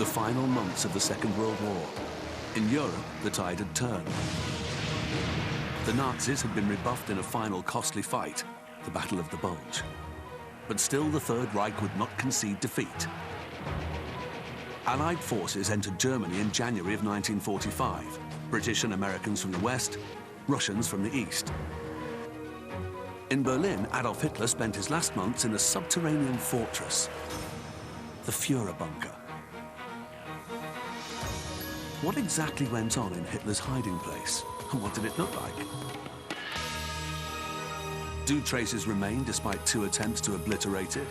the final months of the Second World War. In Europe, the tide had turned. The Nazis had been rebuffed in a final costly fight, the Battle of the Bulge. But still the Third Reich would not concede defeat. Allied forces entered Germany in January of 1945. British and Americans from the west, Russians from the east. In Berlin, Adolf Hitler spent his last months in a subterranean fortress, the Führer bunker. What exactly went on in Hitler's hiding place, and what did it look like? Do traces remain despite 2 attempts to obliterate it?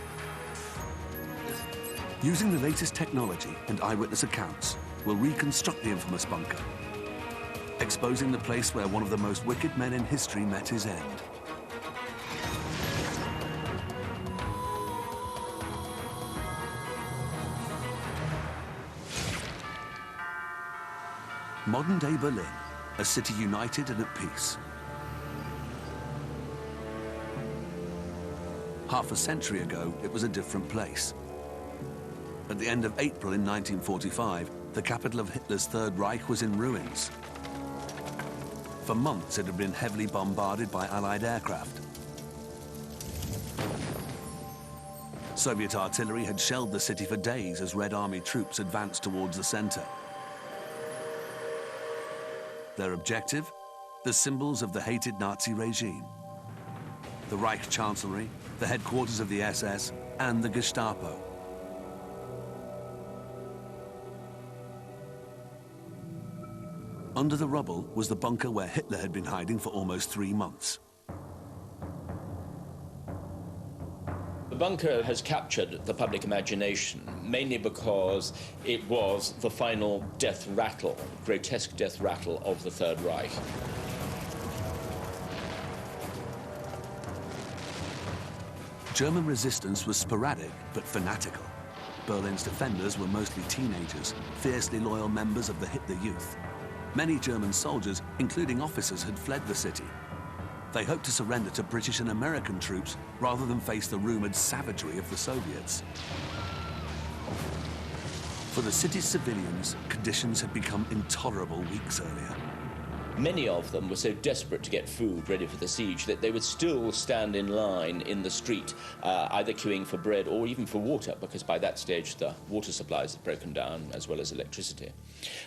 Using the latest technology and eyewitness accounts, we'll reconstruct the infamous bunker, exposing the place where one of the most wicked men in history met his end. Modern-day Berlin, a city united and at peace. Half a century ago, it was a different place. At the end of April in 1945, the capital of Hitler's Third Reich was in ruins. For months, it had been heavily bombarded by Allied aircraft. Soviet artillery had shelled the city for days as Red Army troops advanced towards the center. Their objective? The symbols of the hated Nazi regime. The Reich Chancellery, the headquarters of the SS, and the Gestapo. Under the rubble was the bunker where Hitler had been hiding for almost 3 months. The bunker has captured the public imagination, mainly because it was the final death rattle, grotesque death rattle of the Third Reich. German resistance was sporadic but fanatical. Berlin's defenders were mostly teenagers, fiercely loyal members of the Hitler Youth. Many German soldiers, including officers, had fled the city. They hoped to surrender to British and American troops rather than face the rumored savagery of the Soviets. For the city's civilians, conditions had become intolerable weeks earlier. Many of them were so desperate to get food ready for the siege that they would still stand in line in the street, either queuing for bread or even for water, because by that stage the water supplies had broken down, as well as electricity.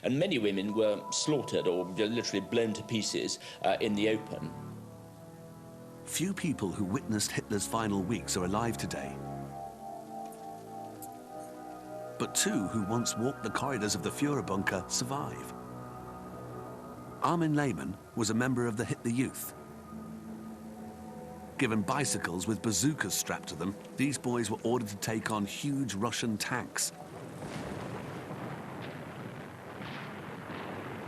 And many women were slaughtered or literally blown to pieces in the open. Few people who witnessed Hitler's final weeks are alive today. But 2 who once walked the corridors of the Führer bunker survive. Armin Lehmann was a member of the Hitler Youth. Given bicycles with bazookas strapped to them, these boys were ordered to take on huge Russian tanks.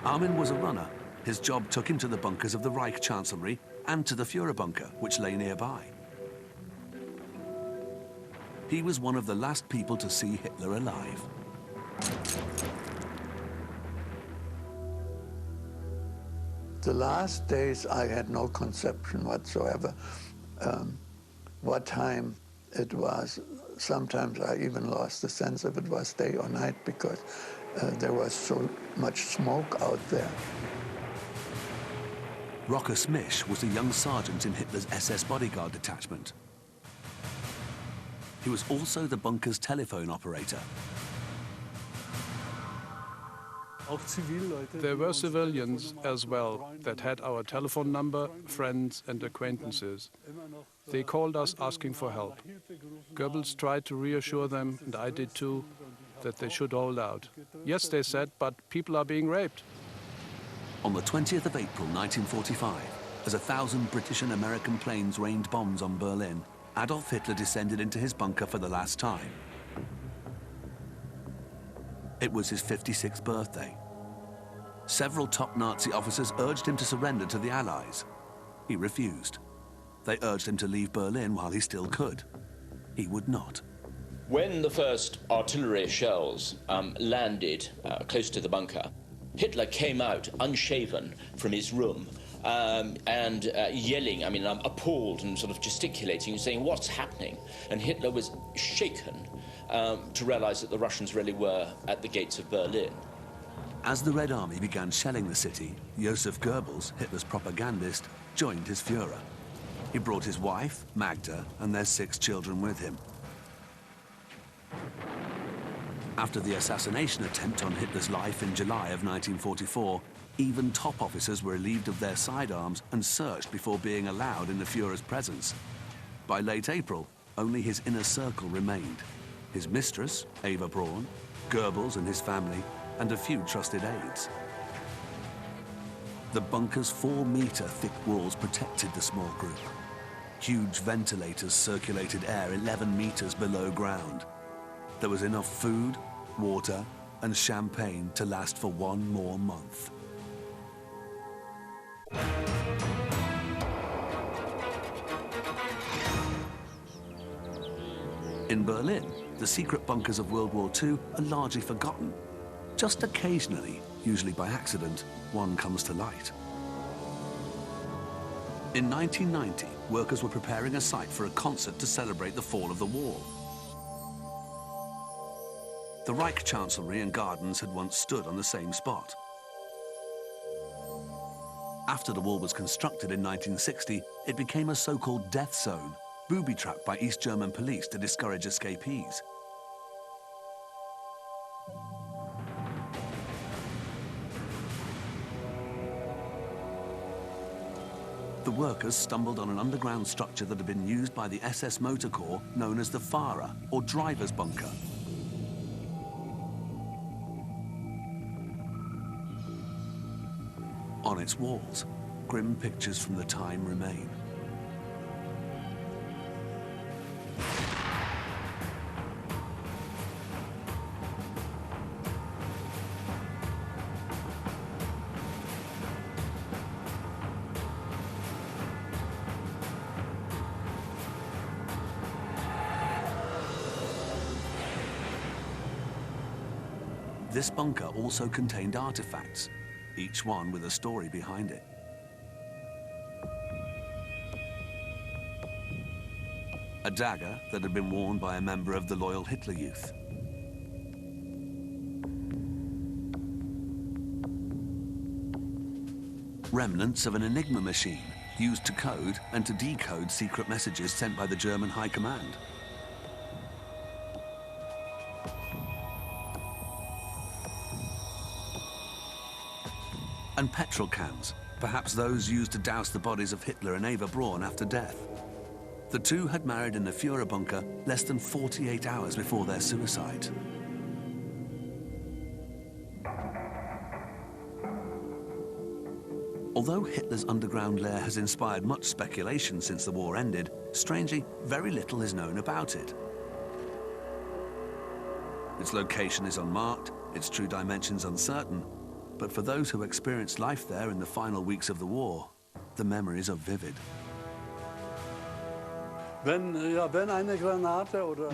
Armin was a runner. His job took him to the bunkers of the Reich Chancellery and to the Führer bunker, which lay nearby. He was one of the last people to see Hitler alive. The last days, I had no conception whatsoever what time it was. Sometimes I even lost the sense if it was day or night because there was so much smoke out there. Rocker Smish was a young sergeant in Hitler's SS bodyguard detachment. He was also the bunker's telephone operator. There were civilians as well that had our telephone number, friends and acquaintances. They called us asking for help. Goebbels tried to reassure them, and I did too, that they should hold out. Yes, they said, but people are being raped. On the 20th of April 1945, as 1,000 British and American planes rained bombs on Berlin, Adolf Hitler descended into his bunker for the last time. It was his 56th birthday. Several top Nazi officers urged him to surrender to the Allies. He refused. They urged him to leave Berlin while he still could. He would not. When the first artillery shells landed close to the bunker, Hitler came out unshaven from his room and yelling, appalled and sort of gesticulating and saying, "What's happening?" And Hitler was shaken to realize that the Russians really were at the gates of Berlin. As the Red Army began shelling the city, Josef Goebbels, Hitler's propagandist, joined his Führer. He brought his wife, Magda, and their 6 children with him. After the assassination attempt on Hitler's life in July of 1944, even top officers were relieved of their sidearms and searched before being allowed in the Führer's presence. By late April, only his inner circle remained. His mistress, Eva Braun, Goebbels and his family, and a few trusted aides. The bunker's 4-meter thick walls protected the small group. Huge ventilators circulated air 11 meters below ground. There was enough food, water, and champagne to last for 1 more month. In Berlin, the secret bunkers of World War II are largely forgotten. Just occasionally, usually by accident, one comes to light. In 1990, workers were preparing a site for a concert to celebrate the fall of the wall. The Reich Chancellery and gardens had once stood on the same spot. After the wall was constructed in 1960, it became a so-called death zone, booby-trapped by East German police to discourage escapees. The workers stumbled on an underground structure that had been used by the SS Motor Corps known as the Fahrer, or driver's bunker. On its walls, grim pictures from the time remain. This bunker also contained artifacts, each one with a story behind it. A dagger that had been worn by a member of the loyal Hitler Youth. Remnants of an Enigma machine used to code and to decode secret messages sent by the German High Command. And petrol cans, perhaps those used to douse the bodies of Hitler and Eva Braun after death. The two had married in the Führer bunker less than 48 hours before their suicide. Although Hitler's underground lair has inspired much speculation since the war ended, strangely, very little is known about it. Its location is unmarked, its true dimensions uncertain, but for those who experienced life there in the final weeks of the war, the memories are vivid. We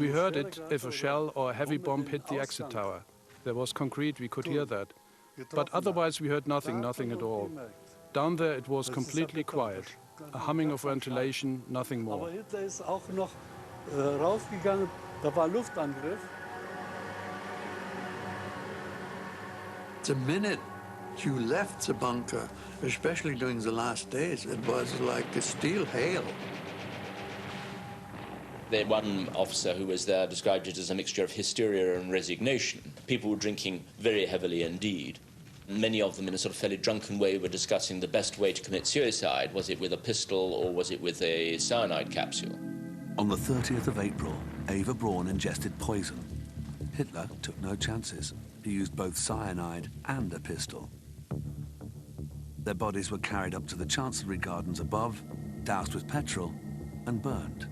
heard it if a shell or a heavy bomb hit the exit tower. There was concrete, we could hear that. But otherwise we heard nothing at all. Down there it was completely quiet. A humming of ventilation, nothing more. The minute you left the bunker, especially during the last days, it was like a steel hail. The one officer who was there described it as a mixture of hysteria and resignation. People were drinking very heavily indeed. Many of them, in a sort of fairly drunken way, were discussing the best way to commit suicide. Was it with a pistol or was it with a cyanide capsule? On the 30th of April, Eva Braun ingested poison. Hitler took no chances. He used both cyanide and a pistol. Their bodies were carried up to the Chancellery Gardens above, doused with petrol, and burned.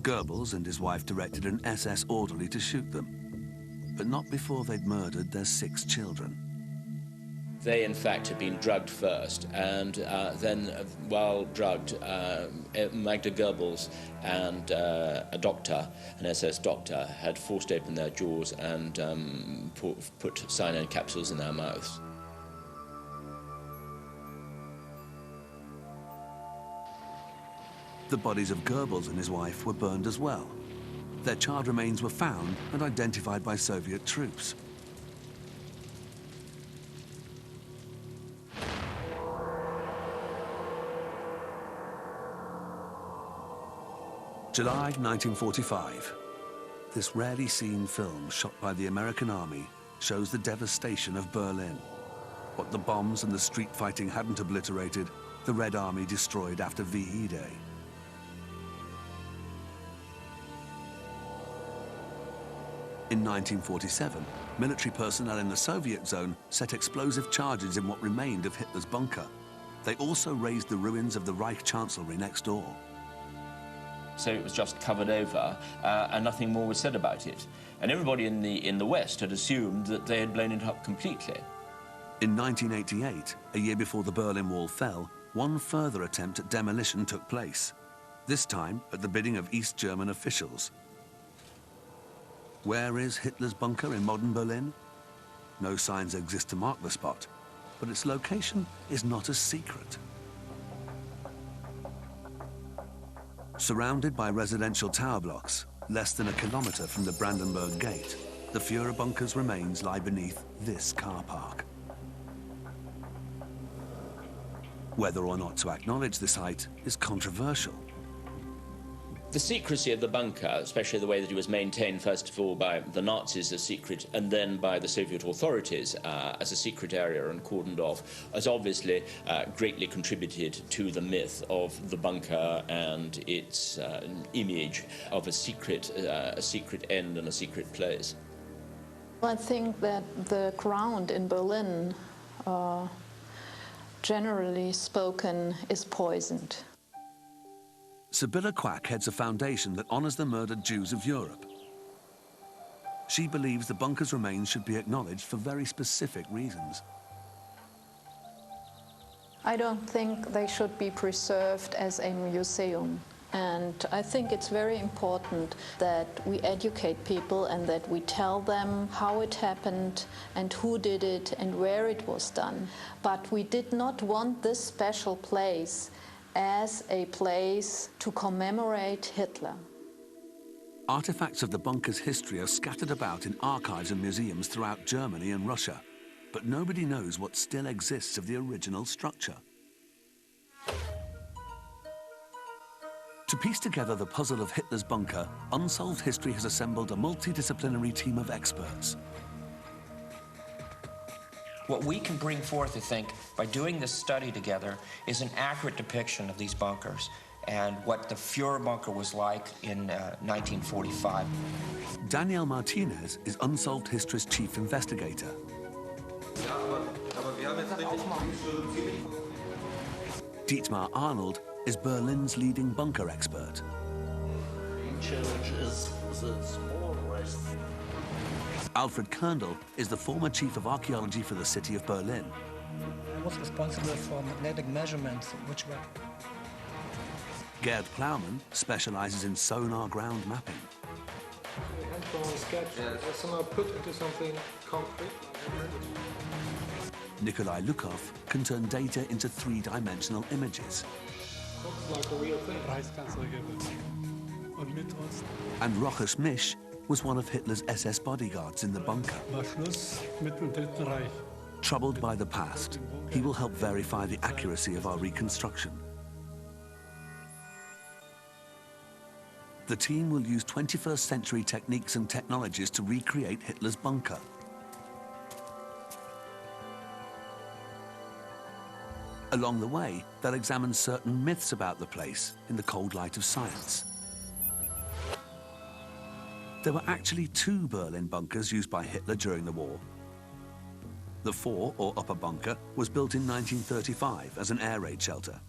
Goebbels and his wife directed an SS orderly to shoot them, but not before they'd murdered their 6 children. They, in fact, had been drugged first, and then, while drugged, Magda Goebbels and a doctor, an SS doctor, had forced open their jaws and put cyanide capsules in their mouths. The bodies of Goebbels and his wife were burned as well. Their charred remains were found and identified by Soviet troops. July 1945. This rarely seen film shot by the American Army shows the devastation of Berlin. What the bombs and the street fighting hadn't obliterated, the Red Army destroyed after VE Day. In 1947, military personnel in the Soviet zone set explosive charges in what remained of Hitler's bunker. They also razed the ruins of the Reich Chancellery next door. So it was just covered over, and nothing more was said about it. And everybody in the West had assumed that they had blown it up completely. In 1988, a year before the Berlin Wall fell, one further attempt at demolition took place, this time at the bidding of East German officials. Where is Hitler's bunker in modern Berlin? No signs exist to mark the spot, but its location is not a secret. Surrounded by residential tower blocks, less than a kilometre from the Brandenburg Gate, the Führer bunker's remains lie beneath this car park. Whether or not to acknowledge the site is controversial. The secrecy of the bunker, especially the way that it was maintained first of all by the Nazis as secret and then by the Soviet authorities as a secret area and cordoned off, has obviously greatly contributed to the myth of the bunker and its image of a secret end and a secret place. I think that the ground in Berlin, generally spoken, is poisoned. Sibylla Quack heads a foundation that honours the murdered Jews of Europe. She believes the bunker's remains should be acknowledged for very specific reasons. I don't think they should be preserved as a museum. And I think it's very important that we educate people and that we tell them how it happened and who did it and where it was done. But we did not want this special place as a place to commemorate Hitler. Artifacts of the bunker's history are scattered about in archives and museums throughout Germany and Russia, but nobody knows what still exists of the original structure. To piece together the puzzle of Hitler's bunker, Unsolved History has assembled a multidisciplinary team of experts. What we can bring forth, I think, by doing this study together is an accurate depiction of these bunkers and what the Führer bunker was like in 1945. Daniel Martinez is Unsolved History's chief investigator. Dietmar Arnold is Berlin's leading bunker expert. The challenge is the small rest. Alfred Kerndl is the former chief of archaeology for the city of Berlin. I was responsible for magnetic measurements, which were... Gerd Plowman specializes in sonar ground mapping. Hand-drawn sketch somehow put into something concrete. Nikolai Lukov can turn data into three-dimensional images. Looks like a real thing. And Rochus Misch was one of Hitler's SS bodyguards in the bunker. Troubled by the past, he will help verify the accuracy of our reconstruction. The team will use 21st century techniques and technologies to recreate Hitler's bunker. Along the way, they'll examine certain myths about the place in the cold light of science. There were actually two Berlin bunkers used by Hitler during the war. The fore, or upper bunker, was built in 1935 as an air raid shelter.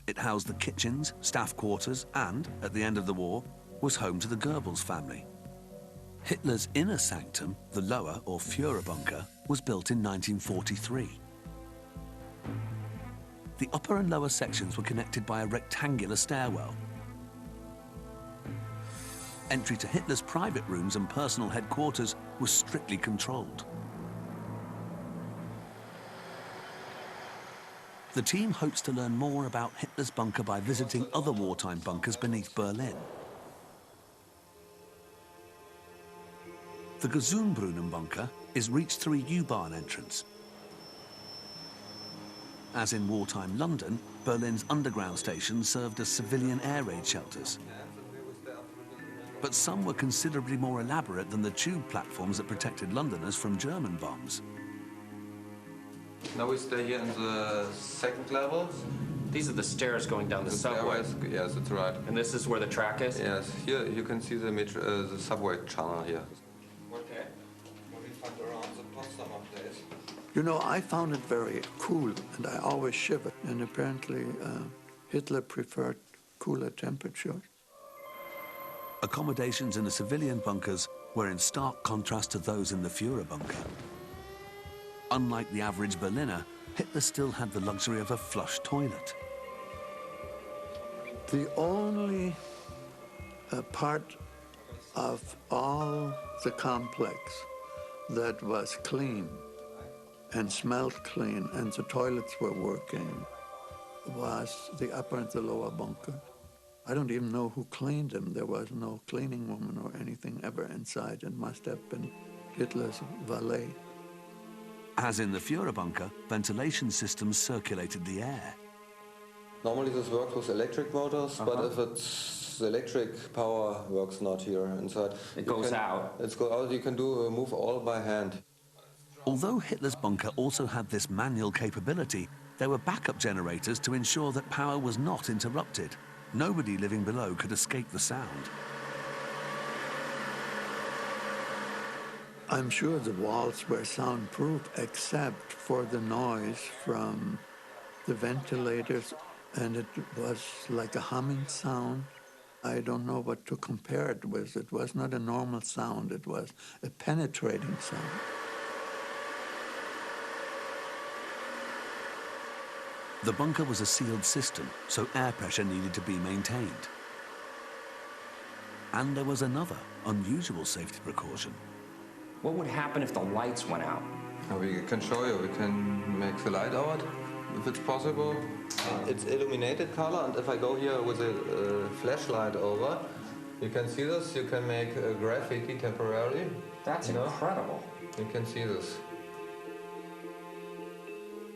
It housed the kitchens, staff quarters, and, at the end of the war, was home to the Goebbels family. Hitler's inner sanctum, the lower, or Führer bunker, was built in 1943. The upper and lower sections were connected by a rectangular stairwell. Entry to Hitler's private rooms and personal headquarters was strictly controlled. The team hopes to learn more about Hitler's bunker by visiting other wartime bunkers beneath Berlin. The Gesundbrunnen bunker is reached through a U-Bahn entrance. As in wartime London, Berlin's underground stations served as civilian air raid shelters. But some were considerably more elaborate than the tube platforms that protected Londoners from German bombs. Now we stay here in the second level. These are the stairs going down the subway. Stairways, yes, that's right. And this is where the track is? Yes, here you can see the subway channel here. Okay. We find around the Potsdamer place. You know, I found it very cool, and I always shivered. And apparently, Hitler preferred cooler temperatures. Accommodations in the civilian bunkers were in stark contrast to those in the Führer bunker. Unlike the average Berliner, Hitler still had the luxury of a flush toilet. The only part of all the complex that was clean and smelled clean and the toilets were working was the upper and the lower bunker. I don't even know who cleaned them. There was no cleaning woman or anything ever inside. It must have been Hitler's valet. As in the Führer bunker, ventilation systems circulated the air. Normally this works with electric motors, but if it's electric power works not here inside. It goes out. It's go out. You can move all by hand. Although Hitler's bunker also had this manual capability, there were backup generators to ensure that power was not interrupted. Nobody living below could escape the sound. I'm sure the walls were soundproof except for the noise from the ventilators, and it was like a humming sound. I don't know what to compare it with. It was not a normal sound. It was a penetrating sound. The bunker was a sealed system, so air pressure needed to be maintained. And there was another unusual safety precaution. What would happen if the lights went out? We can show you. We can make the light out, if it's possible. It's illuminated color, and if I go here with a flashlight over, you can see this. You can make graffiti temporarily. That's incredible. You can see this.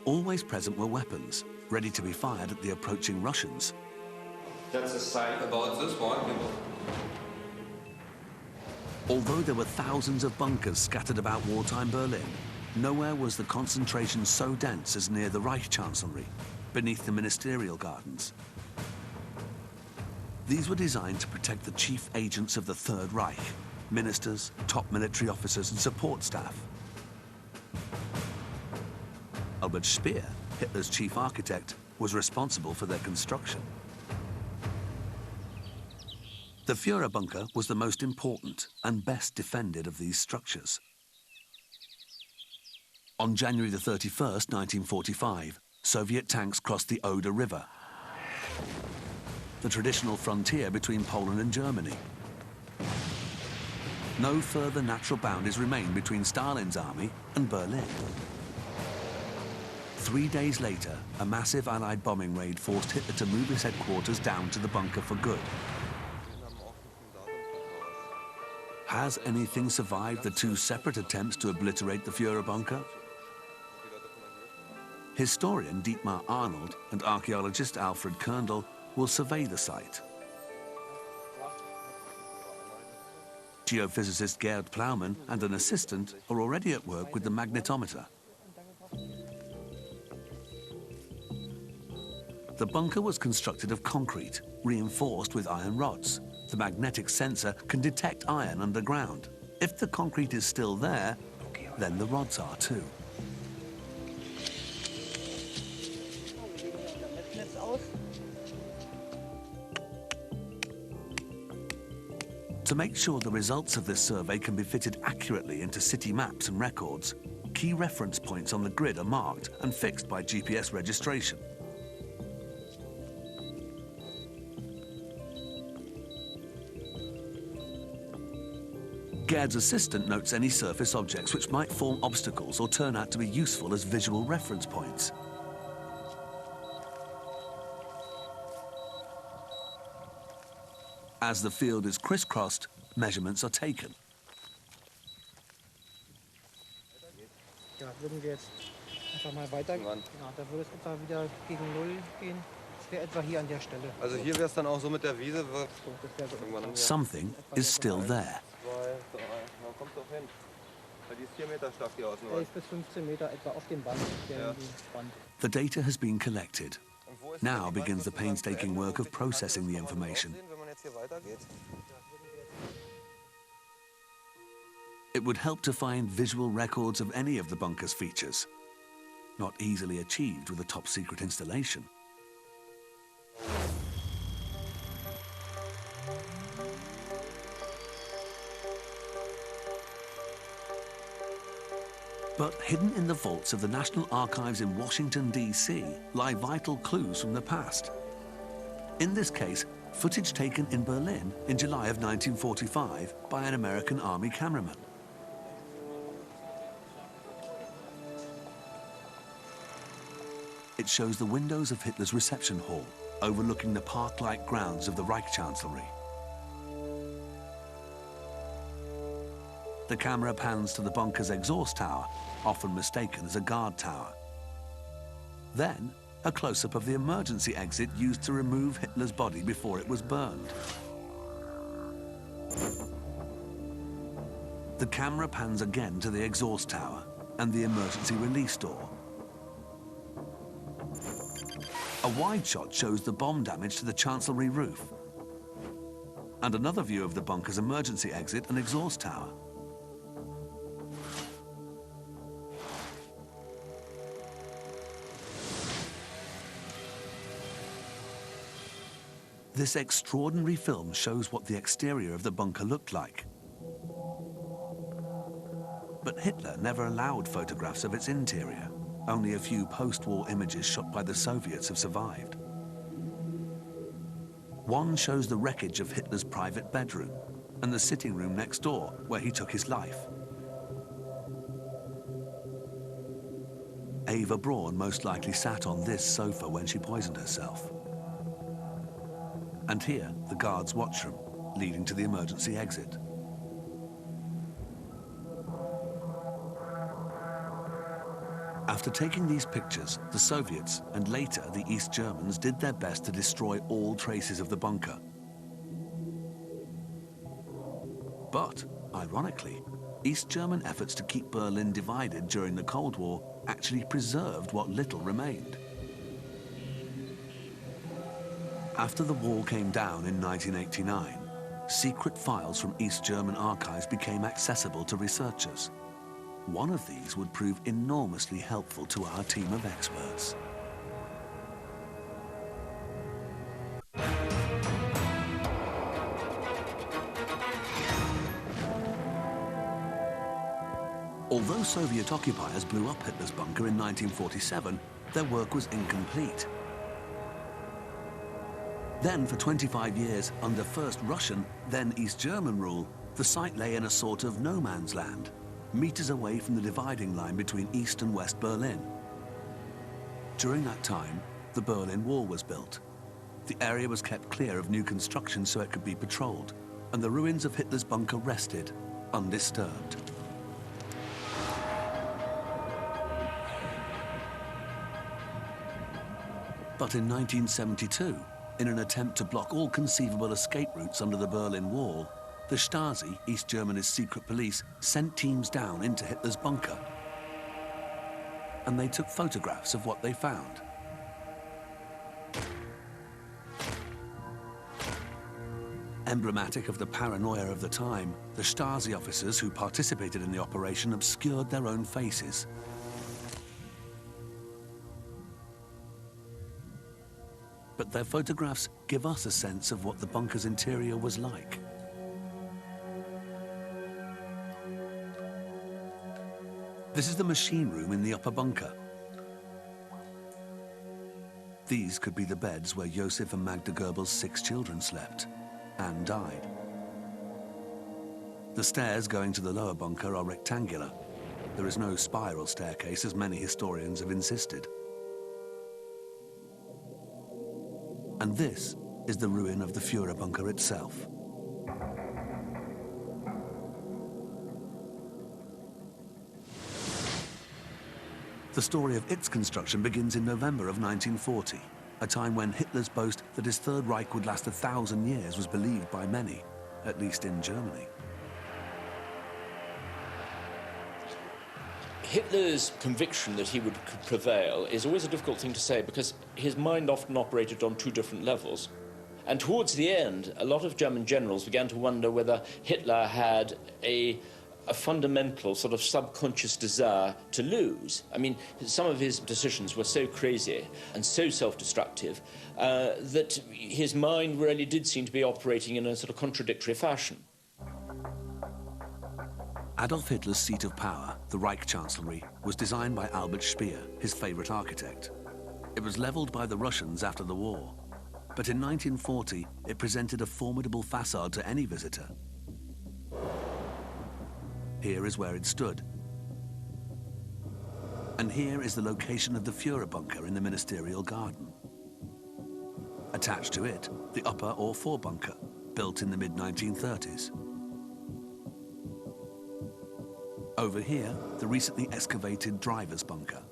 Always present were weapons, ready to be fired at the approaching Russians. That's a site about this one. Although there were thousands of bunkers scattered about wartime Berlin, nowhere was the concentration so dense as near the Reich Chancellery, beneath the ministerial gardens. These were designed to protect the chief agents of the Third Reich, ministers, top military officers and support staff. Albert Speer, Hitler's chief architect, was responsible for their construction. The Führer bunker was the most important and best defended of these structures. On January the 31st, 1945, Soviet tanks crossed the Oder River, the traditional frontier between Poland and Germany. No further natural boundaries remained between Stalin's army and Berlin. 3 days later, a massive Allied bombing raid forced Hitler to move his headquarters down to the bunker for good. Has anything survived the two separate attempts to obliterate the Führer bunker? Historian Dietmar Arnold and archaeologist Alfred Kerndl will survey the site. Geophysicist Gerd Plowman and an assistant are already at work with the magnetometer. The bunker was constructed of concrete, reinforced with iron rods. The magnetic sensor can detect iron underground. If the concrete is still there, then the rods are too. To make sure the results of this survey can be fitted accurately into city maps and records, key reference points on the grid are marked and fixed by GPS registration. Gerd's assistant notes any surface objects which might form obstacles or turn out to be useful as visual reference points. As the field is crisscrossed, measurements are taken. Ja, würden wir jetzt einfach mal weiter. Ja, da würde es etwa wieder gegen Null gehen. Das wäre etwa hier an der Stelle. Also hier wäre es dann auch so mit der Wiese. Something is still there. 2, 3, na kommt doch hin. Weil die ist 4 Meter stark, die Außenwand. 11 bis 15 Meter etwa auf dem Band, der Spann. The data has been collected. Now begins the painstaking work of processing the information. Wenn man jetzt hier weitergeht. It would help to find visual records of any of the bunker's features, not easily achieved with a top-secret installation. But hidden in the vaults of the National Archives in Washington, D.C. lie vital clues from the past. In this case, footage taken in Berlin in July of 1945 by an American Army cameraman. It shows the windows of Hitler's reception hall, overlooking the park-like grounds of the Reich Chancellery. The camera pans to the bunker's exhaust tower, often mistaken as a guard tower. Then, a close-up of the emergency exit used to remove Hitler's body before it was burned. The camera pans again to the exhaust tower and the emergency release door. A wide shot shows the bomb damage to the Chancellery roof, and another view of the bunker's emergency exit and exhaust tower. This extraordinary film shows what the exterior of the bunker looked like. But Hitler never allowed photographs of its interior. Only a few post-war images shot by the Soviets have survived. One shows the wreckage of Hitler's private bedroom and the sitting room next door where he took his life. Eva Braun most likely sat on this sofa when she poisoned herself. And here, the guard's watchroom, leading to the emergency exit. After taking these pictures, the Soviets, and later the East Germans, did their best to destroy all traces of the bunker. But, ironically, East German efforts to keep Berlin divided during the Cold War actually preserved what little remained. After the wall came down in 1989, secret files from East German archives became accessible to researchers. One of these would prove enormously helpful to our team of experts. Although Soviet occupiers blew up Hitler's bunker in 1947, their work was incomplete. Then, for 25 years, under first Russian, then East German rule, the site lay in a sort of no man's land, meters away from the dividing line between East and West Berlin. During that time, the Berlin Wall was built. The area was kept clear of new construction so it could be patrolled, and the ruins of Hitler's bunker rested, undisturbed. But in 1972, in an attempt to block all conceivable escape routes under the Berlin Wall, the Stasi, East Germany's secret police, sent teams down into Hitler's bunker. And they took photographs of what they found. Emblematic of the paranoia of the time, the Stasi officers who participated in the operation obscured their own faces. But their photographs give us a sense of what the bunker's interior was like. This is the machine room in the upper bunker. These could be the beds where Josef and Magda Goebbels' 6 children slept and died. The stairs going to the lower bunker are rectangular. There is no spiral staircase, as many historians have insisted. And this is the ruin of the Führer bunker itself. The story of its construction begins in November of 1940, a time when Hitler's boast that his Third Reich would last 1,000 years was believed by many, at least in Germany. Hitler's conviction that he would prevail is always a difficult thing to say because his mind often operated on two different levels. And towards the end, a lot of German generals began to wonder whether Hitler had a fundamental sort of subconscious desire to lose. I mean, some of his decisions were so crazy and so self-destructive that his mind really did seem to be operating in a sort of contradictory fashion. Adolf Hitler's seat of power, the Reich Chancellery, was designed by Albert Speer, his favorite architect. It was leveled by the Russians after the war, but in 1940 it presented a formidable facade to any visitor. Here is where it stood. And here is the location of the Führer bunker in the ministerial garden. Attached to it, the upper or Vorbunker, built in the mid-1930s. Over here, the recently excavated driver's bunker.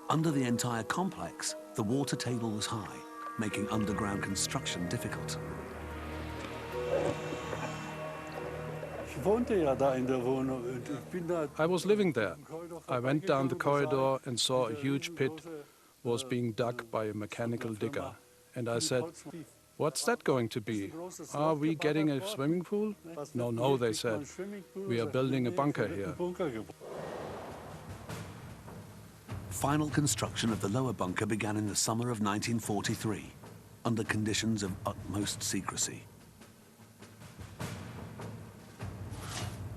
Under the entire complex, the water table was high, making underground construction difficult. I was living there. I went down the corridor and saw a huge pit was being dug by a mechanical digger. And I said, "What's that going to be? Are we getting a swimming pool?" No, they said. "We are building a bunker here." Final construction of the lower bunker began in the summer of 1943, under conditions of utmost secrecy.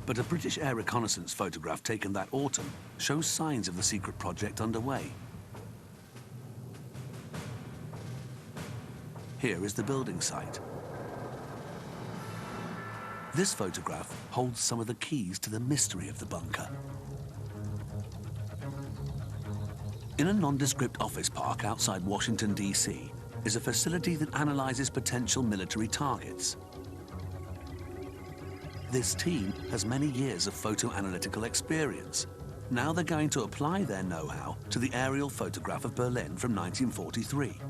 But a British air reconnaissance photograph taken that autumn shows signs of the secret project underway. Here is the building site. This photograph holds some of the keys to the mystery of the bunker. In a nondescript office park outside Washington, D.C., is a facility that analyzes potential military targets. This team has many years of photoanalytical experience. Now they're going to apply their know-how to the aerial photograph of Berlin from 1943.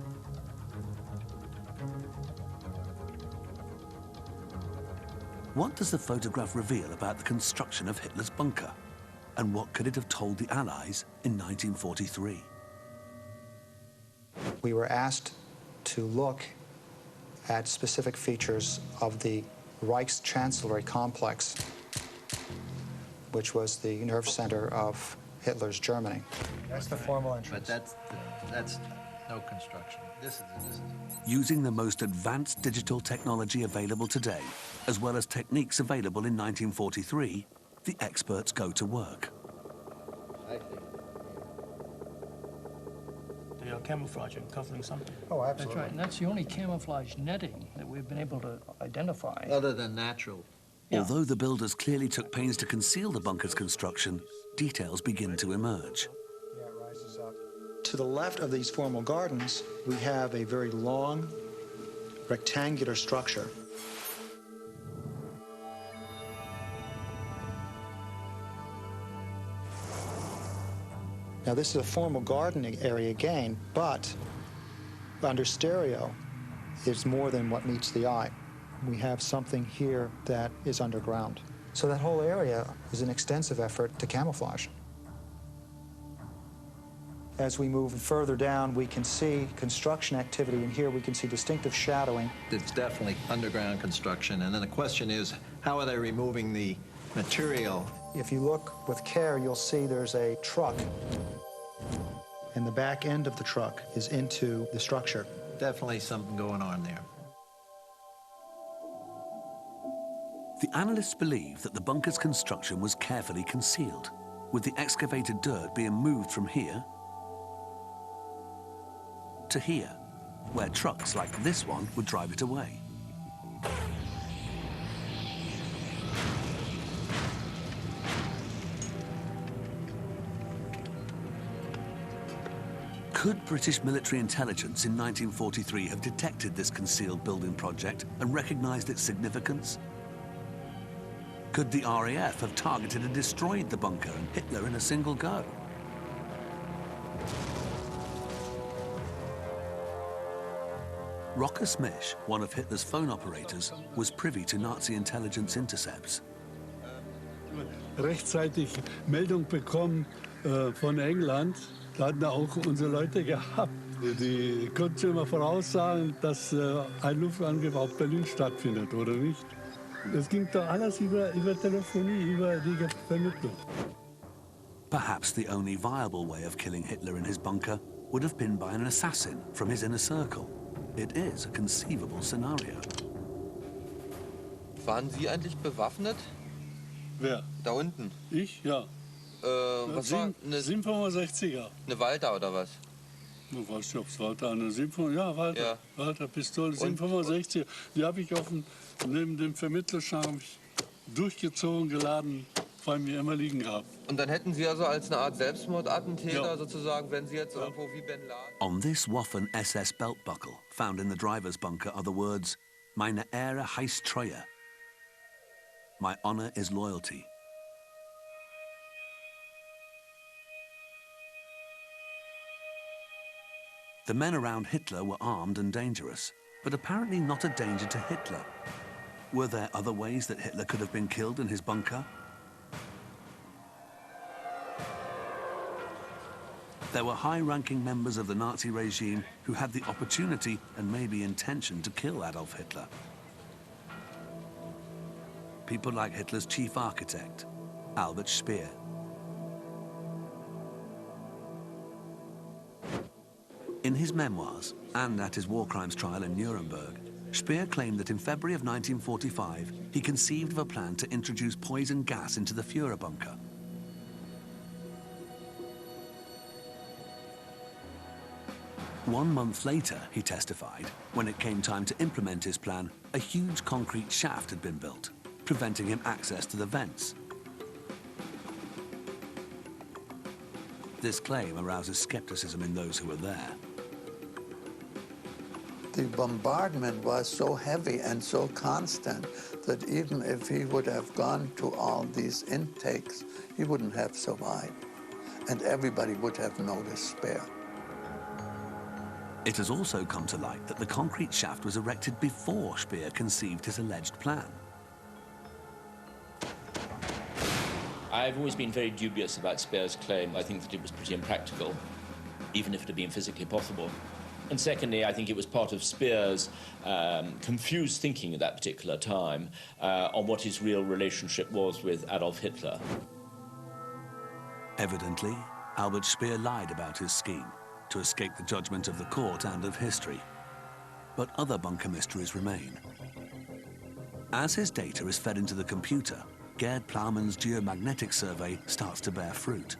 What does the photograph reveal about the construction of Hitler's bunker? And what could it have told the Allies in 1943? We were asked to look at specific features of the Reich's Chancellery complex, which was the nerve center of Hitler's Germany. That's the formal entrance. But that's no construction. This is. Using the most advanced digital technology available today, as well as techniques available in 1943, the experts go to work. They are camouflaging, covering something. Oh, absolutely. That's right, and that's the only camouflage netting that we've been able to identify. Other than natural. Yeah. Although the builders clearly took pains to conceal the bunker's construction, details begin to emerge. Yeah, it rises up. To the left of these formal gardens, we have a very long, rectangular structure. Now, this is a formal gardening area again, but under stereo, it's more than what meets the eye. We have something here that is underground. So that whole area is an extensive effort to camouflage. As we move further down, we can see construction activity, and here we can see distinctive shadowing. It's definitely underground construction, and then the question is, how are they removing the material? If you look with care, you'll see there's a truck, and the back end of the truck is into the structure. Definitely something going on there. The analysts believe that the bunker's construction was carefully concealed, with the excavated dirt being moved from here to here, where trucks like this one would drive it away. Could British military intelligence in 1943 have detected this concealed building project and recognized its significance? Could the RAF have targeted and destroyed the bunker and Hitler in a single go? Rocker Smish, one of Hitler's phone operators, was privy to Nazi intelligence intercepts. Rechtzeitig Meldung bekommen von England. Da hatten auch unsere Leute gehabt. Die konnten schon mal voraussagen, dass ein Luftangriff auf Berlin stattfindet, oder nicht? Das ging doch alles über Telefonie, über die Vermittlung. Perhaps the only viable way of killing Hitler in his bunker would have been by an assassin from his inner circle. It is a conceivable scenario. Waren Sie eigentlich bewaffnet? Wer? Da unten. Ich? Ja. Was war? 765er. Eine Walter oder was? Ich weiß nicht, ob es Walter eine 765er. Ja, Walter. Ja. Walter Pistole 765er. Die habe ich neben dem Vermittlerscharm durchgezogen, geladen, weil mir immer liegen gehabt. Und dann hätten Sie also als eine Art Selbstmordattentäter sozusagen, wenn Sie jetzt irgendwo wie Ben Laden... On this Waffen SS belt buckle, found in the driver's bunker, are the words, "Meine Ehre heißt Treue." My honor is loyalty. The men around Hitler were armed and dangerous, but apparently not a danger to Hitler. Were there other ways that Hitler could have been killed in his bunker? There were high-ranking members of the Nazi regime who had the opportunity and maybe intention to kill Adolf Hitler. People like Hitler's chief architect, Albert Speer. In his memoirs, and at his war crimes trial in Nuremberg, Speer claimed that in February of 1945, he conceived of a plan to introduce poison gas into the Führer bunker. One month later, he testified, when it came time to implement his plan, a huge concrete shaft had been built, preventing him access to the vents. This claim arouses skepticism in those who were there. The bombardment was so heavy and so constant that even if he would have gone to all these intakes, he wouldn't have survived. And everybody would have noticed Speer. It has also come to light that the concrete shaft was erected before Speer conceived his alleged plan. I've always been very dubious about Speer's claim. I think that it was pretty impractical, even if it had been physically possible. And secondly, I think it was part of Speer's confused thinking at that particular time on what his real relationship was with Adolf Hitler. Evidently, Albert Speer lied about his scheme to escape the judgment of the court and of history. But other bunker mysteries remain. As his data is fed into the computer, Gerd Plowman's geomagnetic survey starts to bear fruit.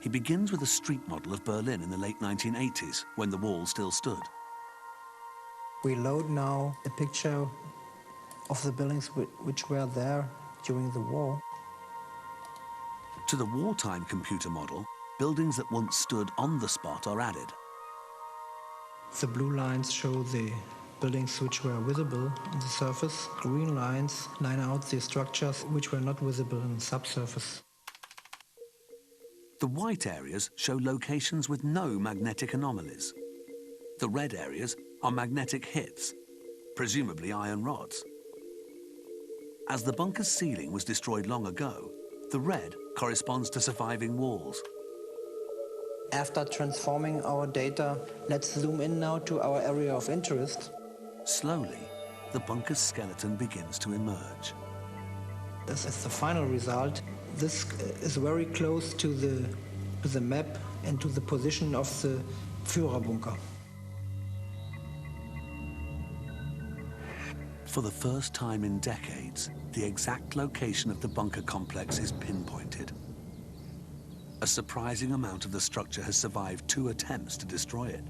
He begins with a street model of Berlin in the late 1980s, when the wall still stood. We load now a picture of the buildings which were there during the war. To the wartime computer model, buildings that once stood on the spot are added. The blue lines show the buildings which were visible on the surface. Green lines line out the structures which were not visible on the subsurface. The white areas show locations with no magnetic anomalies. The red areas are magnetic hits, presumably iron rods. As the bunker's ceiling was destroyed long ago, the red corresponds to surviving walls. After transforming our data, let's zoom in now to our area of interest. Slowly, the bunker's skeleton begins to emerge. This is the final result. This is very close to the map and to the position of the Führerbunker. For the first time in decades, the exact location of the bunker complex is pinpointed. A surprising amount of the structure has survived 2 attempts to destroy it.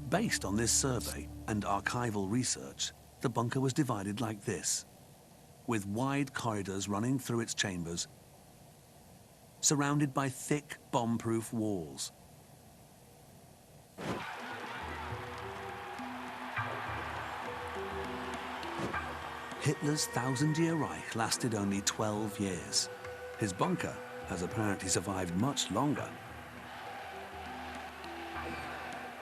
Based on this survey and archival research, the bunker was divided like this. with wide corridors running through its chambers, surrounded by thick, bomb-proof walls. Hitler's 1,000-year Reich lasted only 12 years. His bunker has apparently survived much longer.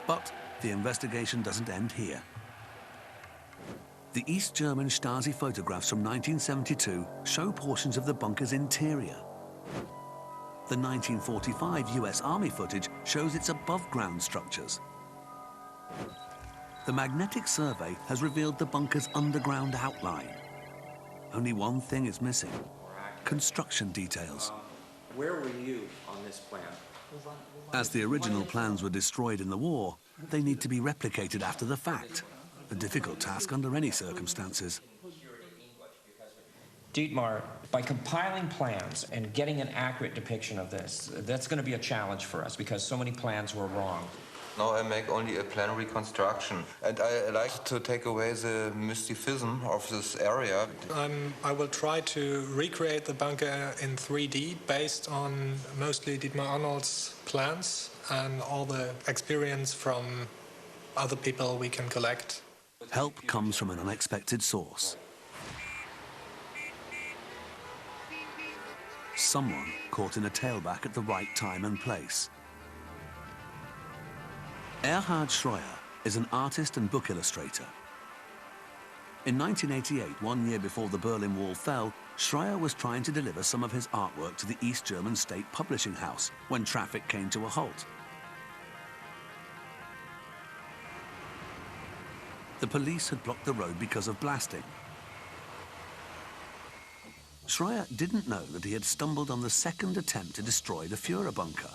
But the investigation doesn't end here. The East German Stasi photographs from 1972 show portions of the bunker's interior. The 1945 US Army footage shows its above-ground structures. The magnetic survey has revealed the bunker's underground outline. Only one thing is missing: construction details. Where were you on this plan? As the original plans were destroyed in the war, they need to be replicated after the fact. A difficult task under any circumstances. Dietmar, by compiling plans and getting an accurate depiction of this, that's going to be a challenge for us because so many plans were wrong. Now I make only a plan reconstruction, and I like to take away the mysticism of this area. I will try to recreate the bunker in 3D based on mostly Dietmar Arnold's plans and all the experience from other people we can collect. Help comes from an unexpected source. Someone caught in a tailback at the right time and place. Erhard Schroer is an artist and book illustrator. In 1988, 1 year before the Berlin Wall fell, Schroer was trying to deliver some of his artwork to the East German State Publishing House when traffic came to a halt. The police had blocked the road because of blasting. Schroer didn't know that he had stumbled on the second attempt to destroy the Führer bunker.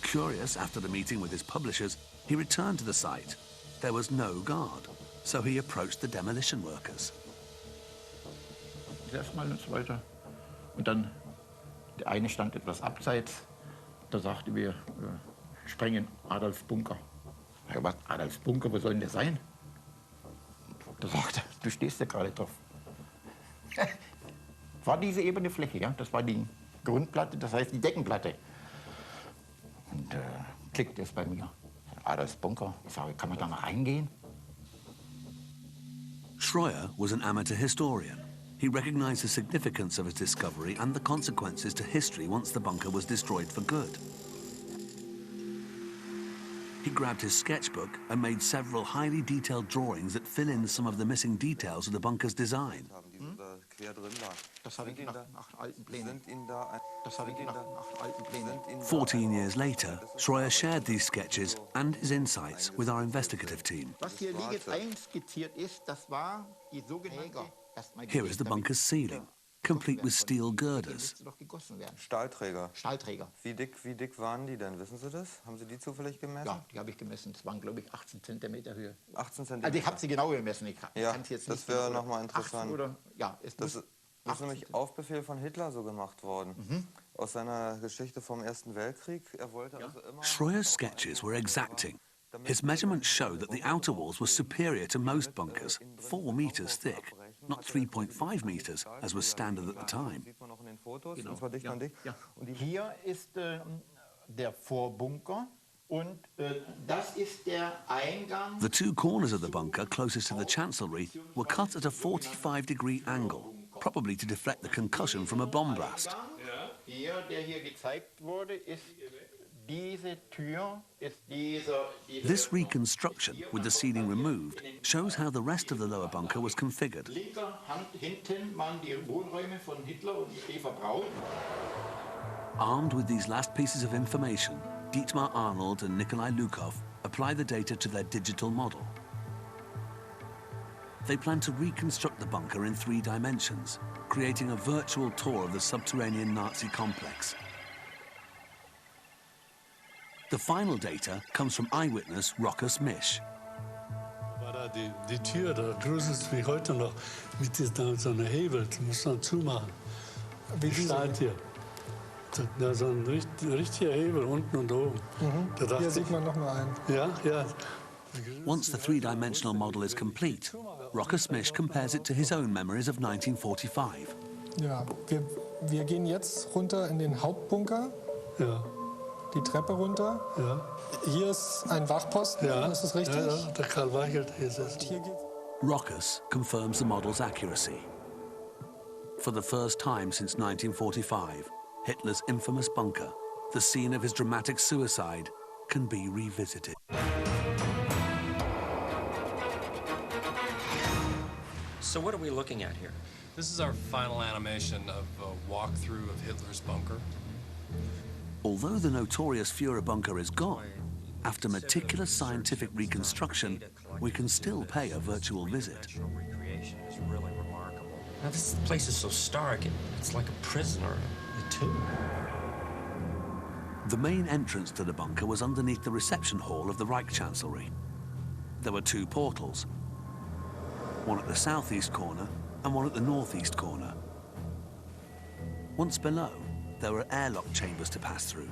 Curious, after the meeting with his publishers, he returned to the site. There was no guard, so he approached the demolition workers. Erstmal und so weiter. Und dann, der eine stand etwas abseits. Da sagte wir, sprengen Adolfs Bunker. Ja, was, Adolfs Bunker, wo soll denn der sein? Da sagte er, du stehst ja gerade drauf. War diese ebene Fläche, ja? Das war die Grundplatte, das heißt die Deckenplatte. Und klickte es bei mir. Adolfs Bunker. Ich sage, kann man da mal reingehen? Schroer was an amateur historian. He recognized the significance of his discovery and the consequences to history once the bunker was destroyed for good. He grabbed his sketchbook and made several highly detailed drawings that fill in some of the missing details of the bunker's design. 14 years later, Schroer shared these sketches and his insights with our investigative team. Here is the bunker's ceiling, complete with steel girders. Stahlträger. Wie dick waren die denn? Wissen Sie das? Haben Sie die zufällig gemessen? Ja, die habe ich gemessen. Es waren, glaube ich, 18 Zentimeter Höhe. 18 Zentimeter? Also ich habe sie genau gemessen. Ich ja, kann es jetzt das wäre nochmal interessant. Oder, ja, das ist nämlich auf Befehl von Hitler so gemacht worden. Aus seiner Geschichte vom Ersten Weltkrieg. Er wollte also immer... Schroer's sketches were exacting. His measurements show that the outer walls were superior to most bunkers, 4 meters thick, not 3.5 meters, as was standard at the time. Hier ist der Vorbunker und das ist der Eingang. The two corners of the bunker closest to the chancellery were cut at a 45-degree angle, probably to deflect the concussion from a bomb blast. Hier, der hier gezeigt wurde, ist diese Tür, ist dieser... This reconstruction, with the ceiling removed, shows how the rest of the lower bunker was configured. Linker Hand hinten waren die Wohnräume von Hitler und Eva Braun. Armed with these last pieces of information, Dietmar Arnold and Nikolai Lukov apply the data to their digital model. They plan to reconstruct the bunker in 3 dimensions, creating a virtual tour of the subterranean Nazi complex. The final data comes from eyewitness Rokas Misch. War da die Tür, da gruselt es mich heute noch, mit so einer Hebel, die muss man zumachen. Wie die Stahltür. Ja, so ein richtiger Hebel, unten und oben. Hier sieht man noch mal einen. Ja, ja. Once the 3-dimensional model is complete, Rocker Smish compares it to his own memories of 1945. Ja, wir gehen jetzt runter in den Hauptbunker. Ja. Die Treppe runter. Ja. Hier ist ein Wachposten, Ja. ist das richtig? Ja, der Karl Weichelt ist es. Rockers confirms the model's accuracy. For the first time since 1945, Hitler's infamous bunker, the scene of his dramatic suicide, can be revisited. So what are we looking at here? This is our final animation of a walkthrough of Hitler's bunker. Although the notorious Führer bunker is gone, after meticulous scientific reconstruction, we can still pay a virtual visit. Recreation is really remarkable. Now this place is so stark, it's like a prison or a tomb. The main entrance to the bunker was underneath the reception hall of the Reich Chancellery. There were two portals, one at the southeast corner and one at the northeast corner. Once below, there were airlock chambers to pass through.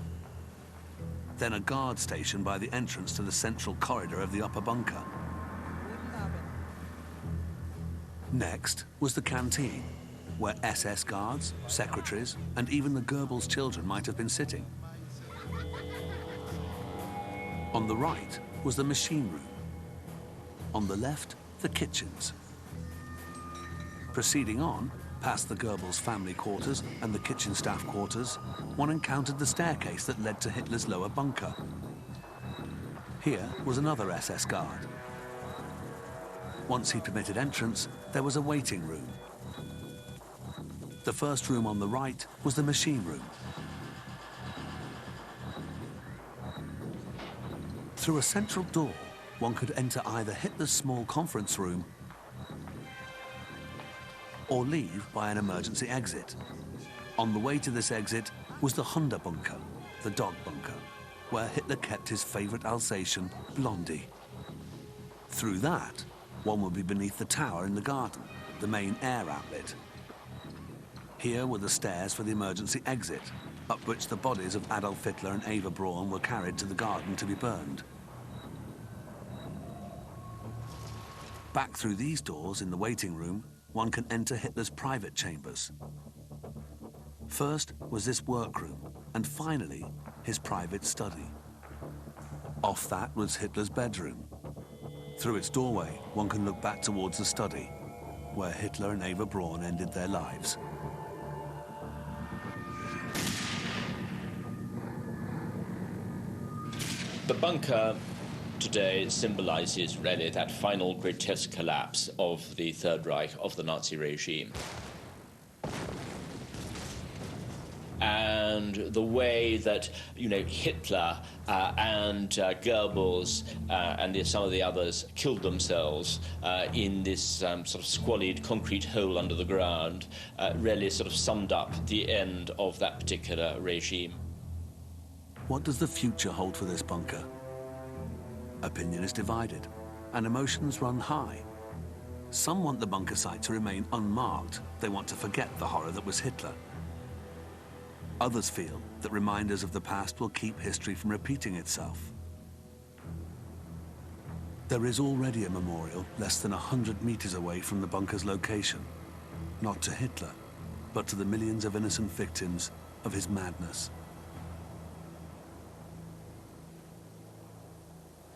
Then a guard station by the entrance to the central corridor of the upper bunker. Next was the canteen, where SS guards, secretaries, and even the Goebbels children might have been sitting. On the right was the machine room. On the left, the kitchens. Proceeding on, past the Goebbels family quarters and the kitchen staff quarters, one encountered the staircase that led to Hitler's lower bunker. Here was another SS guard. Once he permitted entrance, there was a waiting room. The first room on the right was the machine room. Through a central door, one could enter either Hitler's small conference room or leave by an emergency exit. On the way to this exit was the Hunde bunker, the dog bunker, where Hitler kept his favorite Alsatian, Blondie. Through that, one would be beneath the tower in the garden, the main air outlet. Here were the stairs for the emergency exit, up which the bodies of Adolf Hitler and Eva Braun were carried to the garden to be burned. Back through these doors in the waiting room, one can enter Hitler's private chambers. First was this workroom, and finally, his private study. Off that was Hitler's bedroom. Through its doorway, one can look back towards the study, where Hitler and Eva Braun ended their lives. The bunker today symbolizes really that final grotesque collapse of the Third Reich, of the Nazi regime. And the way that, you know, Hitler and Goebbels and some of the others killed themselves in this sort of squalid concrete hole under the ground really sort of summed up the end of that particular regime. What does the future hold for this bunker? Opinion is divided, and emotions run high. Some want the bunker site to remain unmarked. They want to forget the horror that was Hitler. Others feel that reminders of the past will keep history from repeating itself. There is already a memorial less than 100 meters away from the bunker's location, not to Hitler, but to the millions of innocent victims of his madness.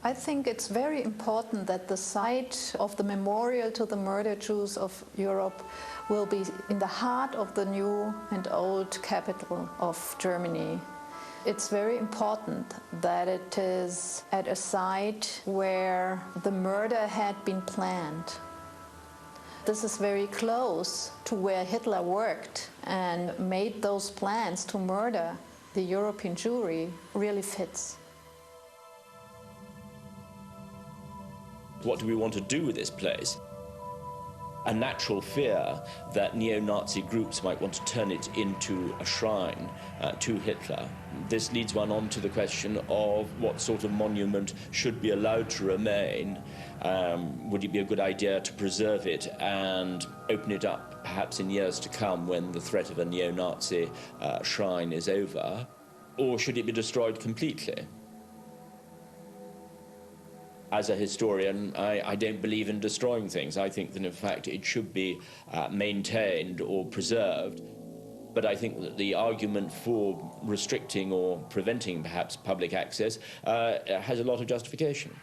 I think it's very important that the site of the memorial to the murdered Jews of Europe will be in the heart of the new and old capital of Germany. It's very important that it is at a site where the murder had been planned. This is very close to where Hitler worked and made those plans to murder the European Jewry. Really fits. What do we want to do with this place? A natural fear that neo-Nazi groups might want to turn it into a shrine to Hitler. This leads one on to the question of what sort of monument should be allowed to remain. Would it be a good idea to preserve it and open it up perhaps in years to come when the threat of a neo-Nazi shrine is over? Or should it be destroyed completely? As a historian, I don't believe in destroying things. I think that, in fact, it should be maintained or preserved. But I think that the argument for restricting or preventing, perhaps, public access has a lot of justification.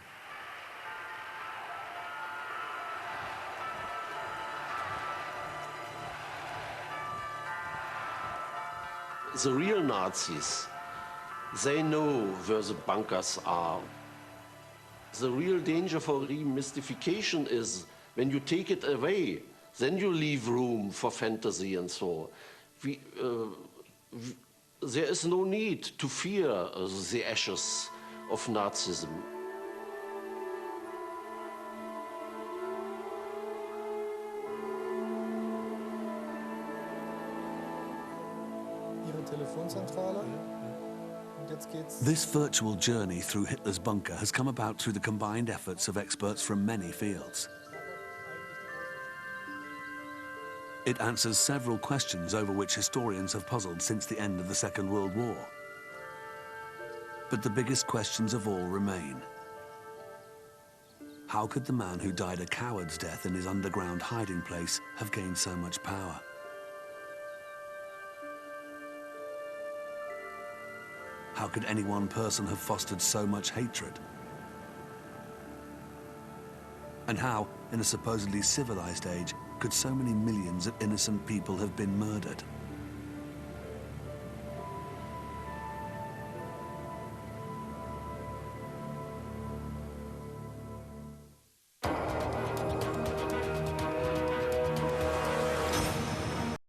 The real Nazis, they know where the bunkers are. The real danger for remystification is when you take it away, then you leave room for fantasy and so. There is no need to fear the ashes of Nazism. This virtual journey through Hitler's bunker has come about through the combined efforts of experts from many fields. It answers several questions over which historians have puzzled since the end of the Second World War. But the biggest questions of all remain. How could the man who died a coward's death in his underground hiding place have gained so much power? How could any one person have fostered so much hatred? And how, in a supposedly civilized age, could so many millions of innocent people have been murdered?